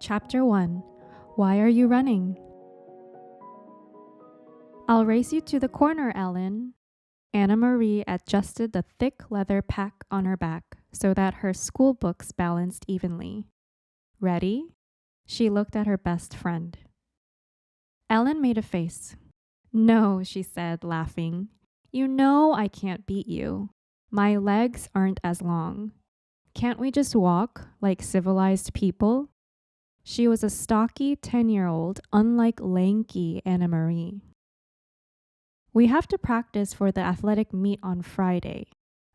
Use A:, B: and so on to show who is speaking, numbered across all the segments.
A: Chapter 1. Why are you running? I'll race you to the corner, Ellen. Anna Marie adjusted the thick leather pack on her back so that her school books balanced evenly. Ready? She looked at her best friend. Ellen made a face. No, she said, laughing. You know I can't beat you. My legs aren't as long. Can't we just walk like civilized people? She was a stocky 10-year-old, unlike lanky Anna Marie. We have to practice for the athletic meet on Friday.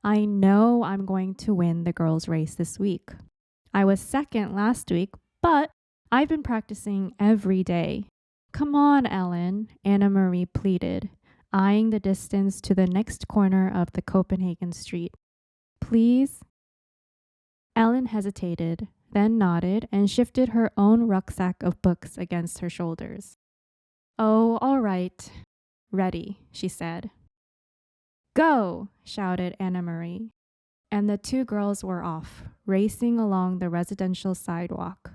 A: I know I'm going to win the girls' race this week. I was second last week, but I've been practicing every day. Come on, Ellen, Anna Marie pleaded, eyeing the distance to the next corner of the Copenhagen street. Please? Ellen hesitated, then nodded and shifted her own rucksack of books against her shoulders. Oh, all right. Ready, she said. Go, shouted Anna Marie. And the two girls were off, racing along the residential sidewalk.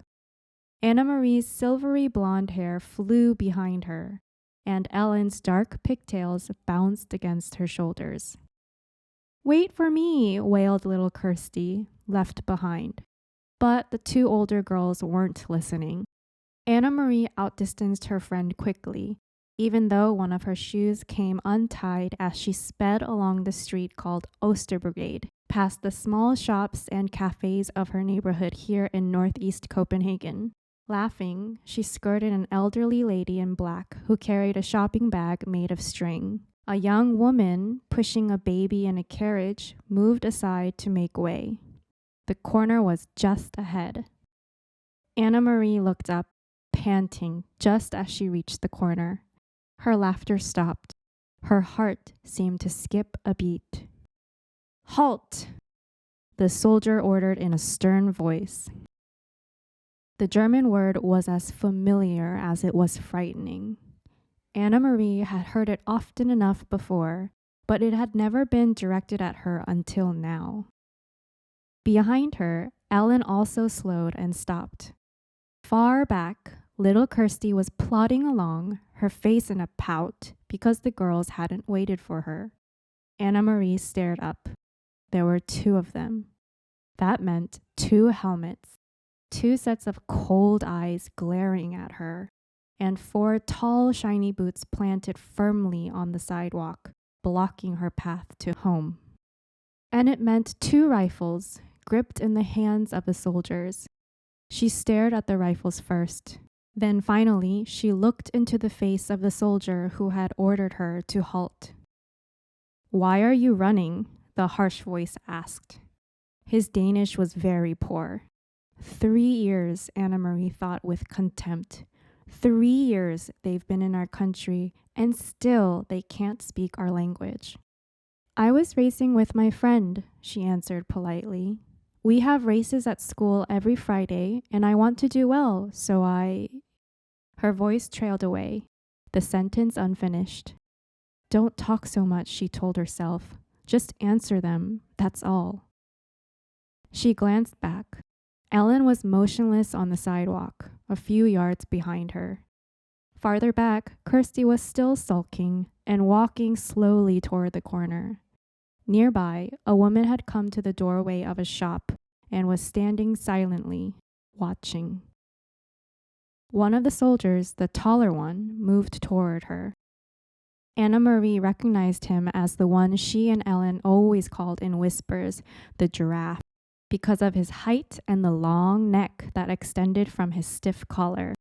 A: Anna Marie's silvery blonde hair flew behind her, and Ellen's dark pigtails bounced against her shoulders. Wait for me, wailed little Kirsty, left behind. But the two older girls weren't listening. Anna Marie outdistanced her friend quickly, even though one of her shoes came untied as she sped along the street called Oosterbrigade, past the small shops and cafes of her neighborhood here in northeast Copenhagen. Laughing, she skirted an elderly lady in black who carried a shopping bag made of string. A young woman, pushing a baby in a carriage, moved aside to make way. The corner was just ahead. Anna Marie looked up, panting, just as she reached the corner. Her laughter stopped. Her heart seemed to skip a beat. Halt! The soldier ordered in a stern voice. The German word was as familiar as it was frightening. Anna Marie had heard it often enough before, but it had never been directed at her until now. Behind her, Ellen also slowed and stopped. Far back, little Kirsty was plodding along, her face in a pout because the girls hadn't waited for her. Anna Marie stared up. There were two of them. That meant two helmets, two sets of cold eyes glaring at her, and four tall, shiny boots planted firmly on the sidewalk, blocking her path to home. And it meant two rifles, gripped in the hands of the soldiers. She stared at the rifles first. Then finally, she looked into the face of the soldier who had ordered her to halt. Why are you running? The harsh voice asked. His Danish was very poor. 3 years, Anna Marie thought with contempt. 3 years they've been in our country, and still they can't speak our language. I was racing with my friend, she answered politely. We have races at school every Friday, and I want to do well, so I... Her voice trailed away, the sentence unfinished. Don't talk so much, she told herself. Just answer them, that's all. She glanced back. Ellen was motionless on the sidewalk, a few yards behind her. Farther back, Kirsty was still sulking and walking slowly toward the corner. Nearby, a woman had come to the doorway of a shop and was standing silently, watching. One of the soldiers, the taller one, moved toward her. Anna Marie recognized him as the one she and Ellen always called in whispers the giraffe, because of his height and the long neck that extended from his stiff collar.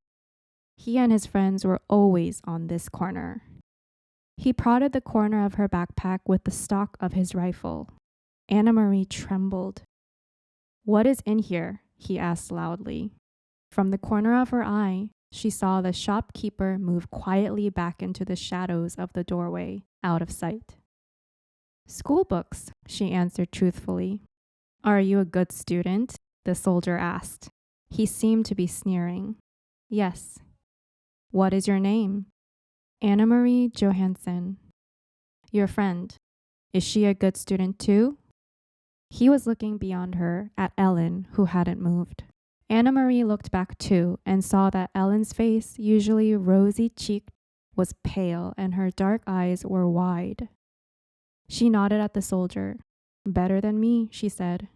A: He and his friends were always on this corner. He prodded the corner of her backpack with the stock of his rifle. Anna Marie trembled. What is in here? He asked loudly. From the corner of her eye, she saw the shopkeeper move quietly back into the shadows of the doorway, out of sight. School books, she answered truthfully. Are you a good student? The soldier asked. He seemed to be sneering. Yes. What is your name? Anna Marie Johansson. Your friend. Is she a good student too? He was looking beyond her at Ellen, who hadn't moved. Anna Marie looked back too and saw that Ellen's face, usually rosy-cheeked, was pale and her dark eyes were wide. She nodded at the soldier. "Better than me," she said.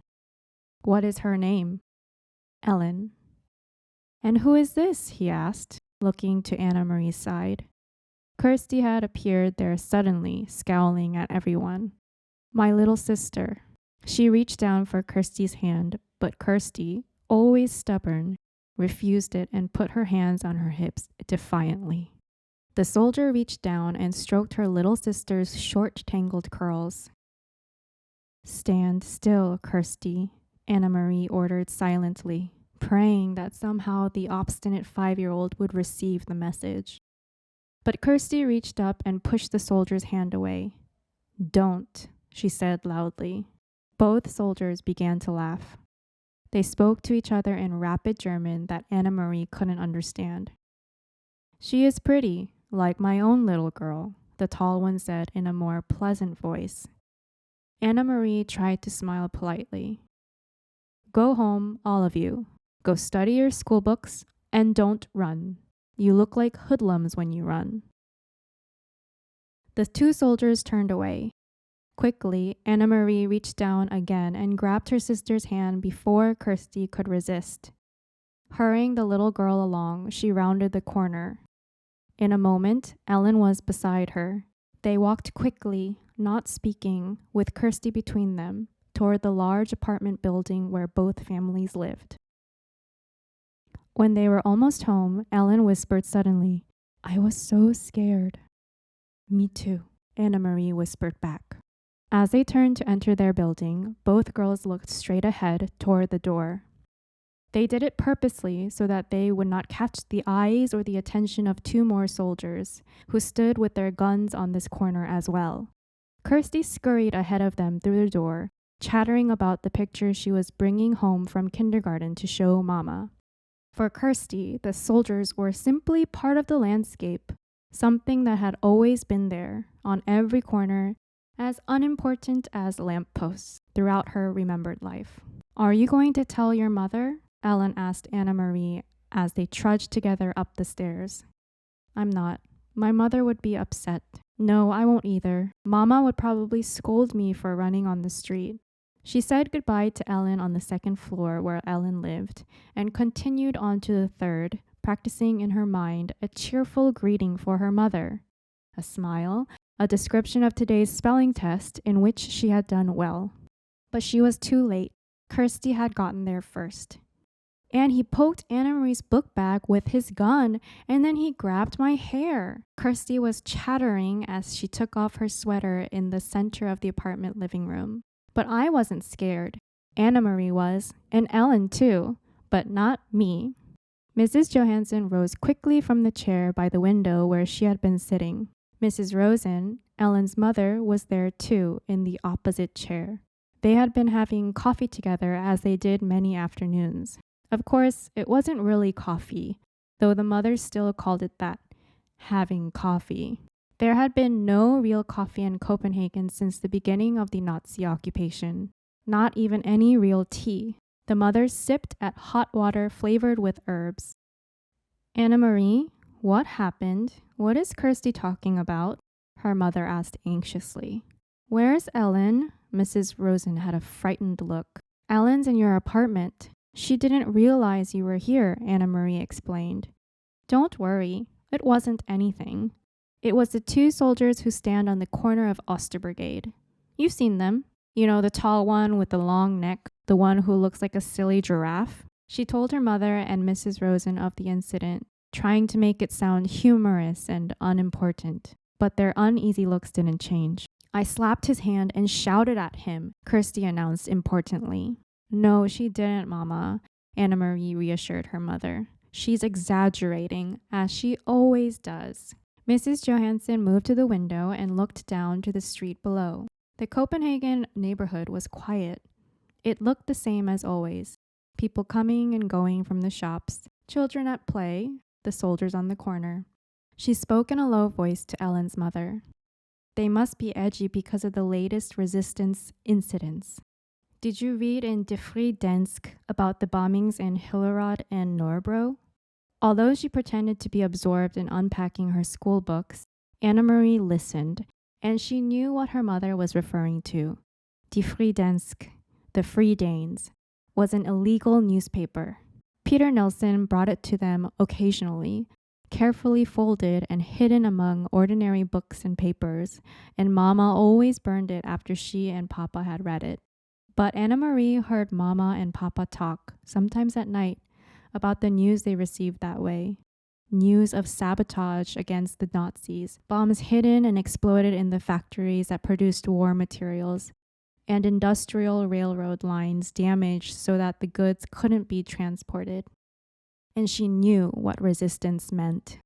A: "What is her name?" "Ellen." "And who is this?" he asked, looking to Anna Marie's side. Kirsty had appeared there suddenly, scowling at everyone. "My little sister." She reached down for Kirsty's hand, but Kirsty, always stubborn, refused it and put her hands on her hips defiantly. The soldier reached down and stroked her little sister's short, tangled curls. "Stand still, Kirsty," Anna Marie ordered silently, praying that somehow the obstinate 5-year-old would receive the message. But Kirsty reached up and pushed the soldier's hand away. "Don't," she said loudly. Both soldiers began to laugh. They spoke to each other in rapid German that Anna Marie couldn't understand. "She is pretty, like my own little girl," the tall one said in a more pleasant voice. Anna Marie tried to smile politely. "Go home, all of you. Go study your school books and don't run. You look like hoodlums when you run." The two soldiers turned away. Quickly, Anna Marie reached down again and grabbed her sister's hand before Kirsty could resist. Hurrying the little girl along, she rounded the corner. In a moment, Ellen was beside her. They walked quickly, not speaking, with Kirsty between them, toward the large apartment building where both families lived. When they were almost home, Ellen whispered suddenly, "I was so scared." "Me too," Anna Marie whispered back. As they turned to enter their building, both girls looked straight ahead toward the door. They did it purposely so that they would not catch the eyes or the attention of two more soldiers, who stood with their guns on this corner as well. Kirsty scurried ahead of them through the door, chattering about the pictures she was bringing home from kindergarten to show Mama. For Kirsty, the soldiers were simply part of the landscape, something that had always been there, on every corner, as unimportant as lampposts throughout her remembered life. "Are you going to tell your mother?" Ellen asked Anna Marie as they trudged together up the stairs. "I'm not. My mother would be upset." "No, I won't either. Mama would probably scold me for running on the street." She said goodbye to Ellen on the second floor where Ellen lived and continued on to the third, practicing in her mind a cheerful greeting for her mother. A smile, a description of today's spelling test in which she had done well. But she was too late. Kirsty had gotten there first. And he poked Anna Marie's book bag with his gun, and then he grabbed my hair. Kirsty was chattering as she took off her sweater in the center of the apartment living room. But I wasn't scared. Anna Marie was, and Ellen too, but not me. Mrs. Johansson rose quickly from the chair by the window where she had been sitting. Mrs. Rosen, Ellen's mother, was there too, in the opposite chair. They had been having coffee together as they did many afternoons. Of course, it wasn't really coffee, though the mothers still called it that, having coffee. There had been no real coffee in Copenhagen since the beginning of the Nazi occupation, not even any real tea. The mothers sipped at hot water flavored with herbs. "Anna Marie, what happened? What is Kirsty talking about?" her mother asked anxiously. "Where's Ellen?" Mrs. Rosen had a frightened look. "Ellen's in your apartment. She didn't realize you were here," Anna Marie explained. "Don't worry, it wasn't anything. It was the two soldiers who stand on the corner of Osterbrigade. You've seen them. You know, the tall one with the long neck, the one who looks like a silly giraffe?" She told her mother and Mrs. Rosen of the incident, trying to make it sound humorous and unimportant. But their uneasy looks didn't change. "I slapped his hand and shouted at him," Kirsty announced importantly. "No, she didn't, Mama," Anna Marie reassured her mother. "She's exaggerating, as she always does." Mrs. Johansson moved to the window and looked down to the street below. The Copenhagen neighborhood was quiet. It looked the same as always. People coming and going from the shops, children at play, the soldiers on the corner. She spoke in a low voice to Ellen's mother. "They must be edgy because of the latest resistance incidents. Did you read in Die Friedensk about the bombings in Hillerod and Norbro? Although she pretended to be absorbed in unpacking her school books, Anna Marie listened, and she knew what her mother was referring to. Die Friedensk, the Free Danes, was an illegal newspaper. Peter Nelson brought it to them occasionally, carefully folded and hidden among ordinary books and papers, and Mama always burned it after she and Papa had read it. But Anna Marie heard Mama and Papa talk, sometimes at night, about the news they received that way. News of sabotage against the Nazis, bombs hidden and exploded in the factories that produced war materials, and industrial railroad lines damaged so that the goods couldn't be transported. And she knew what resistance meant.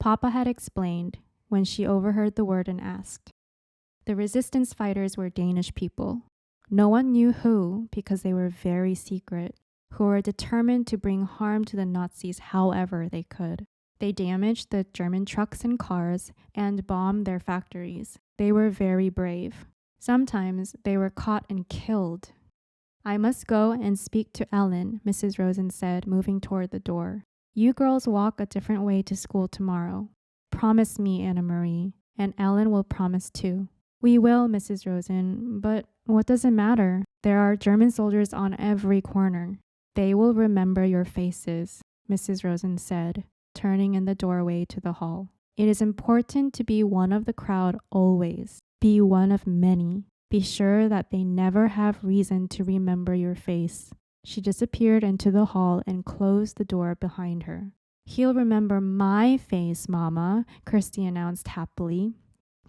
A: Papa had explained when she overheard the word and asked. The resistance fighters were Danish people. No one knew who, because they were very secret, who were determined to bring harm to the Nazis however they could. They damaged the German trucks and cars and bombed their factories. They were very brave. Sometimes they were caught and killed. I must go and speak to Ellen, Mrs. Rosen said, moving toward the door. You girls walk a different way to school tomorrow. Promise me, Anna Marie, and Ellen will promise too. We will, Mrs. Rosen, but what does it matter? There are German soldiers on every corner. They will remember your faces, Mrs. Rosen said, turning in the doorway to the hall. It is important to be one of the crowd always. Be one of many. Be sure that they never have reason to remember your face. She disappeared into the hall and closed the door behind her. He'll remember my face, Mama, Kirsty announced happily,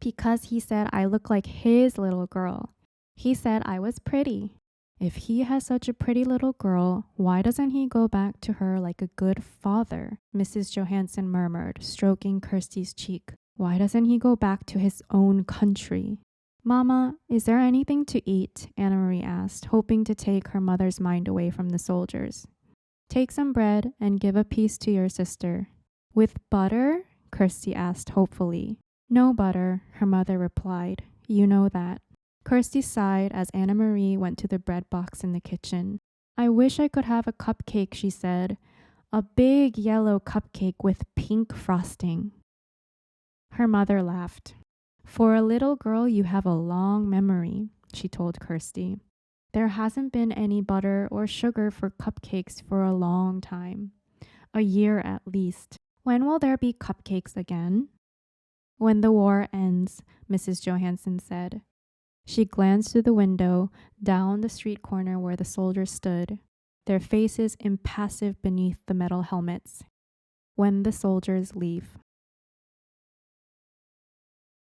A: because he said I look like his little girl. He said I was pretty. If he has such a pretty little girl, why doesn't he go back to her like a good father? Mrs. Johansson murmured, stroking Kirsty's cheek. Why doesn't he go back to his own country? Mama, is there anything to eat? Anna Marie asked, hoping to take her mother's mind away from the soldiers. Take some bread and give a piece to your sister. With butter? Kirsty asked hopefully. No butter, her mother replied. You know that. Kirsty sighed as Anna Marie went to the bread box in the kitchen. I wish I could have a cupcake, she said. A big yellow cupcake with pink frosting. Her mother laughed. For a little girl, you have a long memory, she told Kirsty. There hasn't been any butter or sugar for cupcakes for a long time. A year at least. When will there be cupcakes again? When the war ends, Mrs. Johansson said. She glanced through the window, down the street corner where the soldiers stood, their faces impassive beneath the metal helmets. When the soldiers leave.